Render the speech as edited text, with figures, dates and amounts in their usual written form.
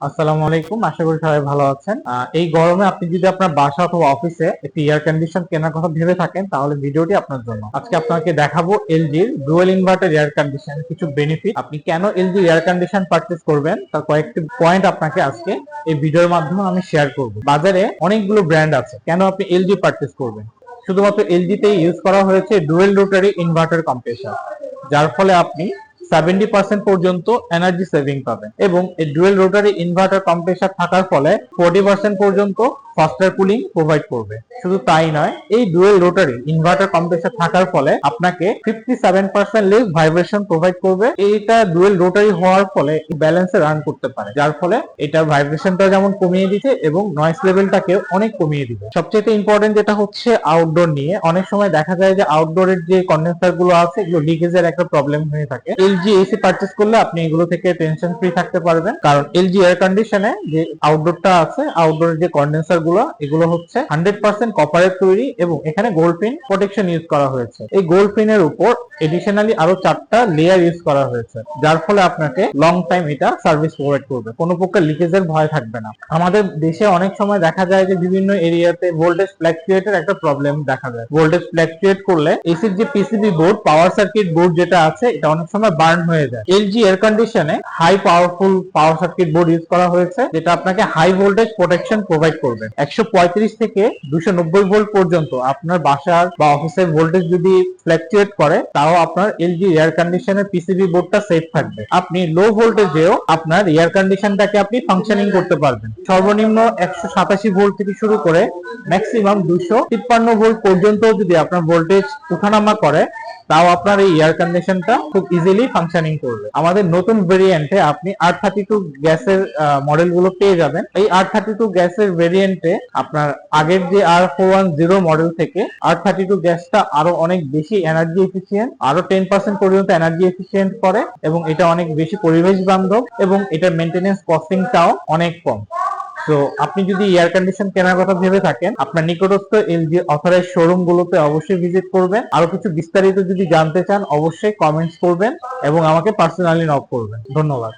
আসসালামু আলাইকুম, আশা করি সবাই ভালো আছেন। এই গরমে আপনি যদি আপনার বাসা অথবা অফিসে একটি এয়ার কন্ডিশন কেনার কথা ভেবে থাকেন তাহলে ভিডিওটি আপনার জন্য। আজকে আপনাকে দেখাবো এলজির ডুয়াল ইনভার্টার এয়ার কন্ডিশন কিছু বেনিফিট। আপনি কেন এলজি এয়ার কন্ডিশন পারচেজ করবেন তার কয়েকটি পয়েন্ট আপনাকে আজকে এই ভিডিওর মাধ্যমে আমি শেয়ার করব। বাজারে অনেকগুলো ব্র্যান্ড আছে, কেন আপনি এলজি পারচেজ করবেন? শুধুমাত্র এলজিতেই ইউজ করা হয়েছে ডুয়েল রোটারি ইনভার্টার কম্প্রেসার, যার ফলে আপনি 70% পর্যন্ত এনার্জি সেভিং পাবেন এবং এই ডুয়েল রোটারি ইনভার্টার কম্প্রেসার থাকার ফলে 40% পর্যন্ত ফাস্টার কুলিং প্রোভাইড করবে। শুধু তাই নয়, এই ডুয়েল রোটারি ইনভার্টার কম্প্রেসার থাকার ফলে আপনাকে 57% লেস ভাইব্রেশন প্রোভাইড করবে। এইটা ডুয়েল রোটারি হওয়ার ফলে ব্যালেন্সে রান করতে পারে, যার ফলে এটার ভাইব্রেশনটা যেমন কমিয়ে দিচ্ছে এবং নয়েজ লেভেলটাকে অনেক কমিয়ে দিবে। সবচেয়ে ইম্পর্টেন্ট যেটা হচ্ছে আউটডোর নিয়ে, অনেক সময় দেখা যায় যে আউটডোরের যে কন্ডেন্সার গুলো আছে এগুলো লিকেজের একটা প্রবলেম হয়ে থাকে। এলজি এসি পারচেজ করলে আপনি এগুলো থেকে টেনশন ফ্রি থাকতে পারবেন, কারণ এলজি এয়ার কন্ডিশনে যে আউটডোরটা আছে, আউটডোরের যে কন্ডেন্সার গুলো এগুলো হচ্ছে 100% কপারের তৈরি এবং এখানে গোল্ড পিন প্রোটেকশন ইউজ করা হয়েছে। এই গোল্ড পিনের উপর এডিশনালি আরো 4টা লেয়ার ইউজ করা হয়েছে, যার ফলে আপনাকে লং টাইম এটা সার্ভিস প্রোভাইড করবে, কোনো প্রকার লিকেজের ভয় থাকবে না। আমাদের দেশে অনেক সময় দেখা যায় যে বিভিন্ন এরিয়াতে ভোল্টেজ ফ্ল্যাকচুয়েটের একটা প্রবলেম দেখা যায়। ভোল্টেজ ফ্ল্যাকচুয়েট করলে এসির যে PCB board, power circuit board যেটা আছে, এটা অনেক সময় বার্ন হয়ে যায়। এলজি এয়ার কন্ডিশনে high powerful power circuit board use করা হয়েছে, যেটা আপনাকে হাই ভোল্টেজ প্রোটেকশন প্রোভাইড করবে। 135 থেকে 290 ভোল্ট পর্যন্ত আপনার বাসার বা অফিসের ভোল্টেজ যদি ফ্ল্যাকচুয়েট করে তাও আপনার এলজি এয়ার কন্ডিশনের পিসিবি বোর্ডটা সেফ থাকবে। আপনি লো ভোল্টেজেও আপনার এয়ার কন্ডিশনটাকে আপনি ফাংশনিং করতে পারবেন। সর্বনিম্ন 187 ভোল্ট থেকে শুরু করে ম্যাক্সিমাম 253 ভোল্ট পর্যন্ত যদি আপনার ভোল্টেজ উঠানামা করে তাও আপনার এই এয়ার কন্ডিশনটা খুব ইজিলি ফাংশনিং করবে। আমাদের নতুন ভেরিয়েন্টে আপনি R32 গ্যাসের মডেলগুলো পেয়ে যাবেন। এই R32 গ্যাসের ভেরিয়েন্টে আপনার আগের যে R410 মডেল থেকে R32 গ্যাসটা আরো অনেক বেশি এনার্জি এফিশিয়েন্ট, আরো 10% পর্যন্ত এনার্জি এফিশিয়েন্ট করে এবং এটা অনেক বেশি পরিবেশ বান্ধব এবং এটার মেইনটেনেন্স কস্টিংটাও অনেক কম। তো আপনি যদি এয়ার কন্ডিশন কেনার কথা ভেবে থাকেন, আপনার নিকটস্থ এলজি অথরাইজড শোরুম গুলোতে অবশ্যই ভিজিট করবেন। আরো কিছু বিস্তারিত যদি জানতে চান অবশ্যই কমেন্টস করবেন এবং আমাকে পার্সোনালি নক করবেন। ধন্যবাদ।